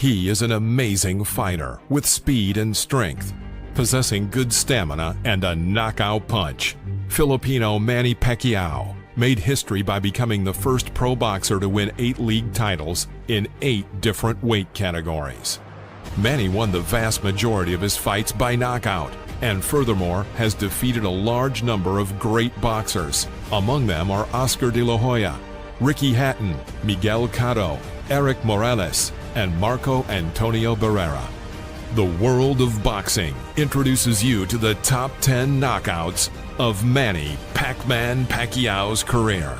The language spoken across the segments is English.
He is an amazing fighter with speed and strength, possessing good stamina and a knockout punch. Filipino Manny Pacquiao made history by becoming the first pro boxer to win 8 league titles in 8 different weight categories. Manny won the vast majority of his fights by knockout, and furthermore has defeated a large number of great boxers. Among them are Oscar de la Hoya, Ricky Hatton, Miguel Cotto, Erik Morales, and Marco Antonio Barrera. The world of boxing introduces you to the top 10 knockouts of Manny Pac-Man Pacquiao's career.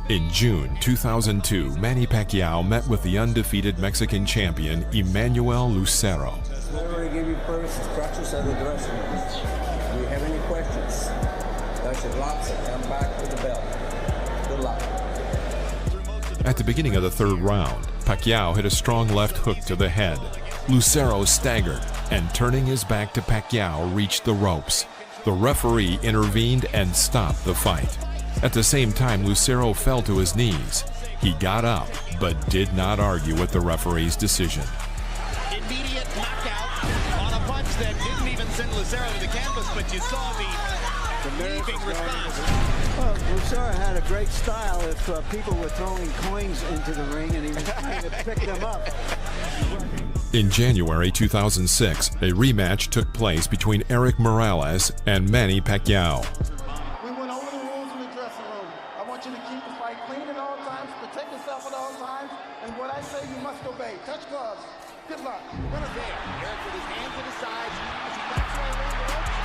In June 2002, Manny Pacquiao met with the undefeated Mexican champion Emmanuel Lucero. Whoever I give you first, instructions of the dressing room. Do you have any questions? Touch it lots and come back with the belt. Good luck. At the beginning of the 3rd round, Pacquiao hit a strong left hook to the head. Lucero staggered and, turning his back to Pacquiao, reached the ropes. The referee intervened and stopped the fight. At the same time, Lucero fell to his knees. He got up, but did not argue with the referee's decision. Immediate knockout on a punch that didn't even send Lucero to the canvas, but you saw the leaping response. Well, Lucero had a great style if people were throwing coins into the ring and he was trying to pick them up. In January 2006, a rematch took place between Erik Morales and Manny Pacquiao. We went over the rules in the dressing room. I want you to keep the fight clean at all times, protect yourself at all times, and what I say you must obey. Touch gloves. Good luck. Run it there. Erik with his hands at his sides as he backs away around the ropes,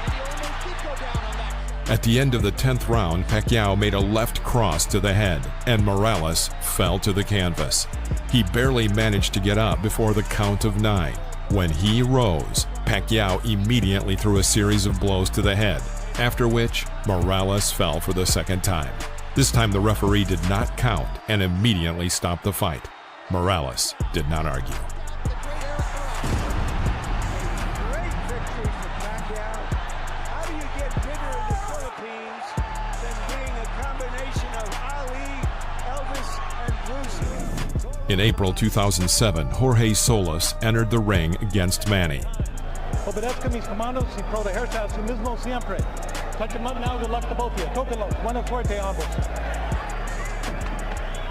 and he almost did go down on that. At the end of the 10th round, Pacquiao made a left cross to the head, and Morales fell to the canvas. He barely managed to get up before the count of 9. When he rose, Pacquiao immediately threw a series of blows to the head, after which Morales fell for the 2nd time. This time the referee did not count and immediately stopped the fight. Morales did not argue. Great victory for Pacquiao. How do you get bigger in the Philippines than being a combination of Ali, Elvis, and Bruce Lee? In April 2007, Jorge Solis entered the ring against Manny. Obedezca mis comandos y protegerse a sí mismo siempre. Touch him up now, good luck to both of you. Tóquenlo, buena suerte ambos.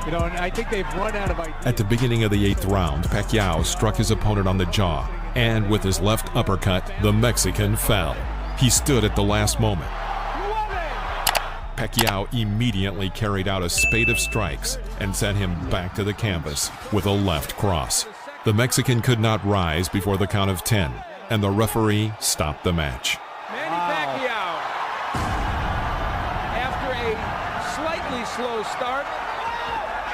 You know, and I think they've run out of ideas. At the beginning of the 8th round, Pacquiao struck his opponent on the jaw, and with his left uppercut, the Mexican fell. He stood at the last moment. Pacquiao immediately carried out a spate of strikes and sent him back to the canvas with a left cross. The Mexican could not rise before the count of 10, and the referee stopped the match. Manny Pacquiao, after a slightly slow start,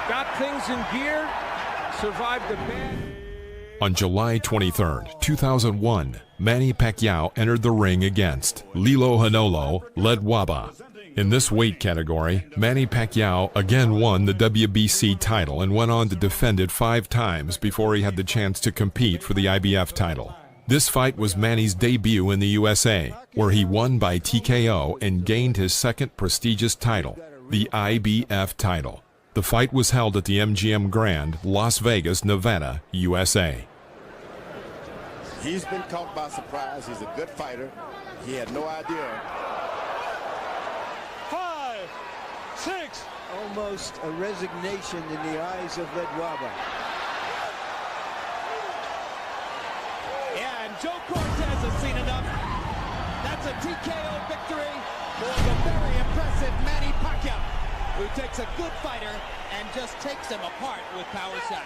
got things in gear, survived the bad. On July 23, 2001, Manny Pacquiao entered the ring against Lilo Hanolo Ledwaba. In this weight category, Manny Pacquiao again won the WBC title and went on to defend it 5 times before he had the chance to compete for the IBF title. This fight was Manny's debut in the USA, where he won by TKO and gained his 2nd prestigious title, the IBF title. The fight was held at the MGM Grand, Las Vegas, Nevada, USA. He's been caught by surprise. He's a good fighter. He had no idea. 5, 6. Almost a resignation in the eyes of Ledwaba. Yeah, and Joe Cortez has seen enough. That's a TKO victory for the very impressive Manny Pacquiao, who takes a good fighter and just takes him apart with power shots.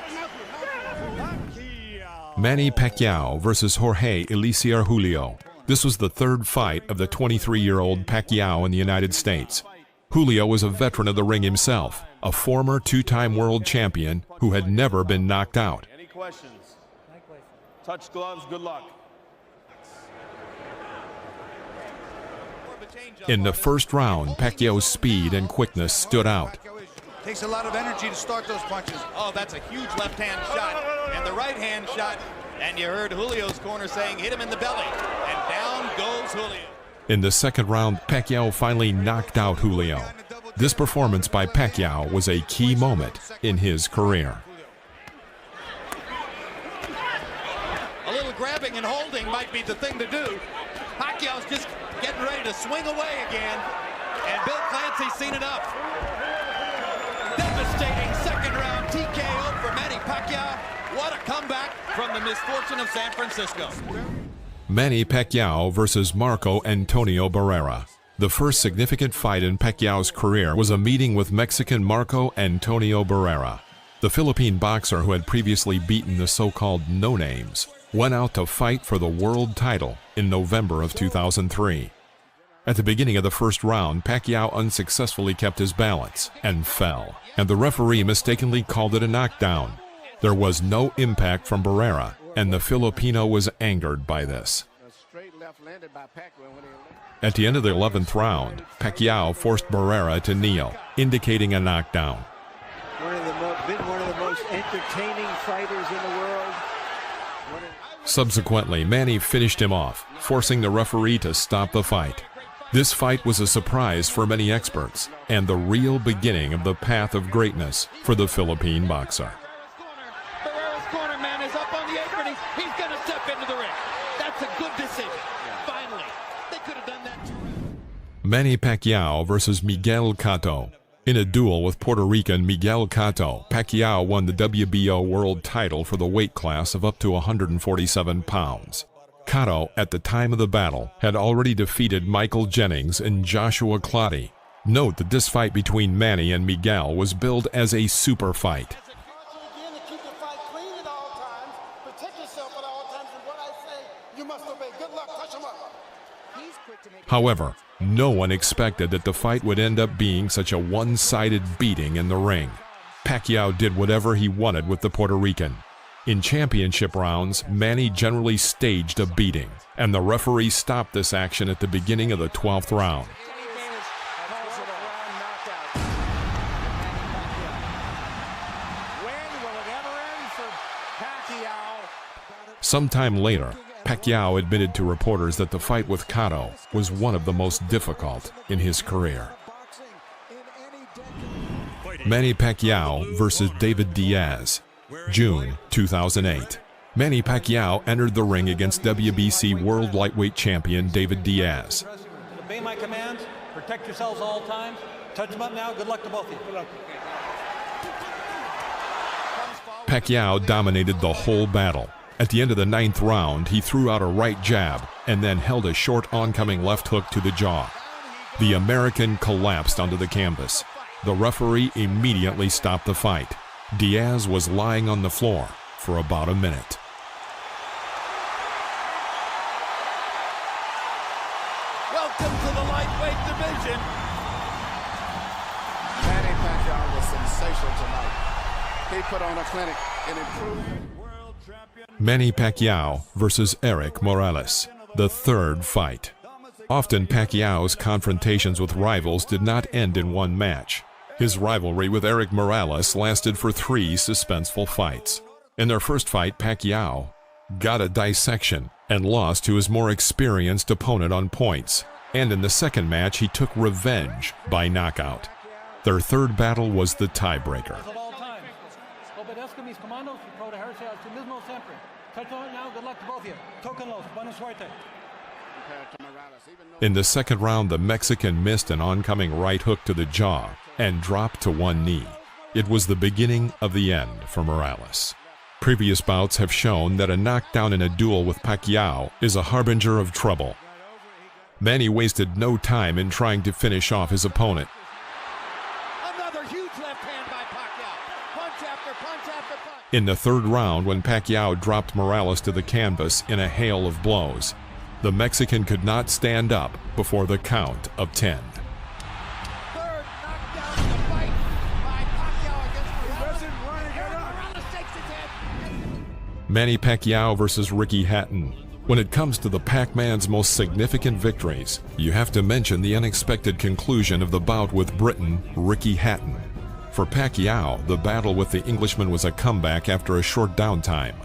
Manny Pacquiao versus Jorge Eliezer Julio. This was the 3rd fight of the 23-year-old Pacquiao in the United States. Julio was a veteran of the ring himself, a former 2-time world champion who had never been knocked out. Any questions? Touch gloves, good luck. In the 1st round, Pacquiao's speed and quickness stood out. Takes a lot of energy to start those punches. Oh, that's a huge left-hand shot, and the right-hand shot, and you heard Julio's corner saying, hit him in the belly, and down goes Julio. In the second round, Pacquiao finally knocked out Julio. This performance by Pacquiao was a key moment in his career. A little grabbing and holding might be the thing to do. Pacquiao's just getting ready to swing away again, and Bill Clancy's seen enough. Devastating second round TKO for Manny Pacquiao. What a comeback from the misfortune of San Francisco. Manny Pacquiao versus Marco Antonio Barrera. The first significant fight in Pacquiao's career was a meeting with Mexican Marco Antonio Barrera. The Philippine boxer, who had previously beaten the so-called no-names, went out to fight for the world title in November of 2003. At the beginning of the first round, Pacquiao unsuccessfully kept his balance and fell, and the referee mistakenly called it a knockdown. There was no impact from Barrera, and the Filipino was angered by this. At the end of the 11th round, Pacquiao forced Barrera to kneel, indicating a knockdown. Been one of the most entertaining fighters in the world. Subsequently, Manny finished him off, forcing the referee to stop the fight. This fight was a surprise for many experts, and the real beginning of the path of greatness for the Philippine boxer. Barrera's corner man is up on the apron. He's going to step into the ring. That's a good decision. Finally, they could have done that too. Manny Pacquiao versus Miguel Cotto. In a duel with Puerto Rican Miguel Cotto, Pacquiao won the WBO world title for the weight class of up to 147 pounds. Cotto, at the time of the battle, had already defeated Michael Jennings and Joshua Clottey. Note that this fight between Manny and Miguel was billed as a super fight. However, no one expected that the fight would end up being such a one-sided beating in the ring. Pacquiao did whatever he wanted with the Puerto Rican. In championship rounds, Manny generally staged a beating, and the referee stopped this action at the beginning of the 12th round. Sometime later, Pacquiao admitted to reporters that the fight with Cotto was one of the most difficult in his career. Manny Pacquiao versus David Diaz, June 2008. Manny Pacquiao entered the ring against WBC World Lightweight Champion David Diaz. Obey my commands, protect yourselves all times. Touch them up now, good luck to both of you. Good luck. Pacquiao dominated the whole battle. At the end of the 9th round, he threw out a right jab and then held a short oncoming left hook to the jaw. The American collapsed onto the canvas. The referee immediately stopped the fight. Diaz was lying on the floor for about a minute. Welcome to the lightweight division. Manny Pacquiao was sensational tonight. He put on a clinic and improved. Manny Pacquiao versus Erik Morales, the third fight. Often Pacquiao's confrontations with rivals did not end in one match. His rivalry with Erik Morales lasted for 3 suspenseful fights. In their first fight, Pacquiao got a dissection and lost to his more experienced opponent on points. And in the second match, he took revenge by knockout. Their third battle was the tiebreaker. In the second round, the Mexican missed an oncoming right hook to the jaw and dropped to one knee. It was the beginning of the end for Morales. Previous bouts have shown that a knockdown in a duel with Pacquiao is a harbinger of trouble. Manny wasted no time in trying to finish off his opponent. Another huge left hand by Pacquiao. Punch after punch after punch. In the third round, when Pacquiao dropped Morales to the canvas in a hail of blows, the Mexican could not stand up before the count of 10. Third knockdown in the fight by Pacquiao against Morales. Morales takes his head. Manny Pacquiao versus Ricky Hatton. When it comes to the Pac-Man's most significant victories, you have to mention the unexpected conclusion of the bout with Briton Ricky Hatton. For Pacquiao, the battle with the Englishman was a comeback after a short downtime.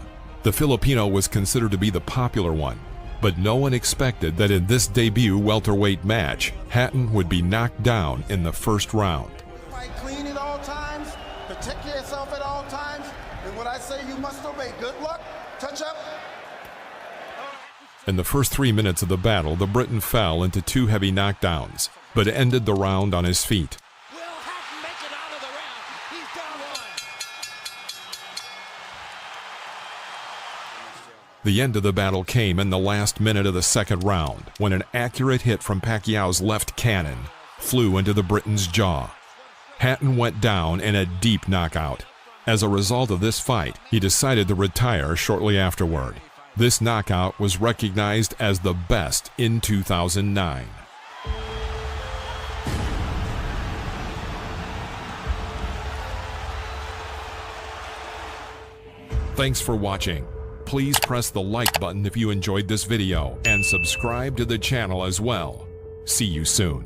The Filipino was considered to be the popular one. But no one expected that in this debut welterweight match, Hatton would be knocked down in the first round. Fight clean at all times, protect yourself at all times, and what I say you must obey. Good luck, touch up. In the first 3 minutes of the battle, the Briton fell into 2 heavy knockdowns, but ended the round on his feet. Will Hatton make it out of the round? He's down 1. The end of the battle came in the last minute of the second round, when an accurate hit from Pacquiao's left cannon flew into the Briton's jaw. Hatton went down in a deep knockout. As a result of this fight, he decided to retire shortly afterward. This knockout was recognized as the best in 2009. Thanks for watching. Please press the like button if you enjoyed this video and subscribe to the channel as well. See you soon.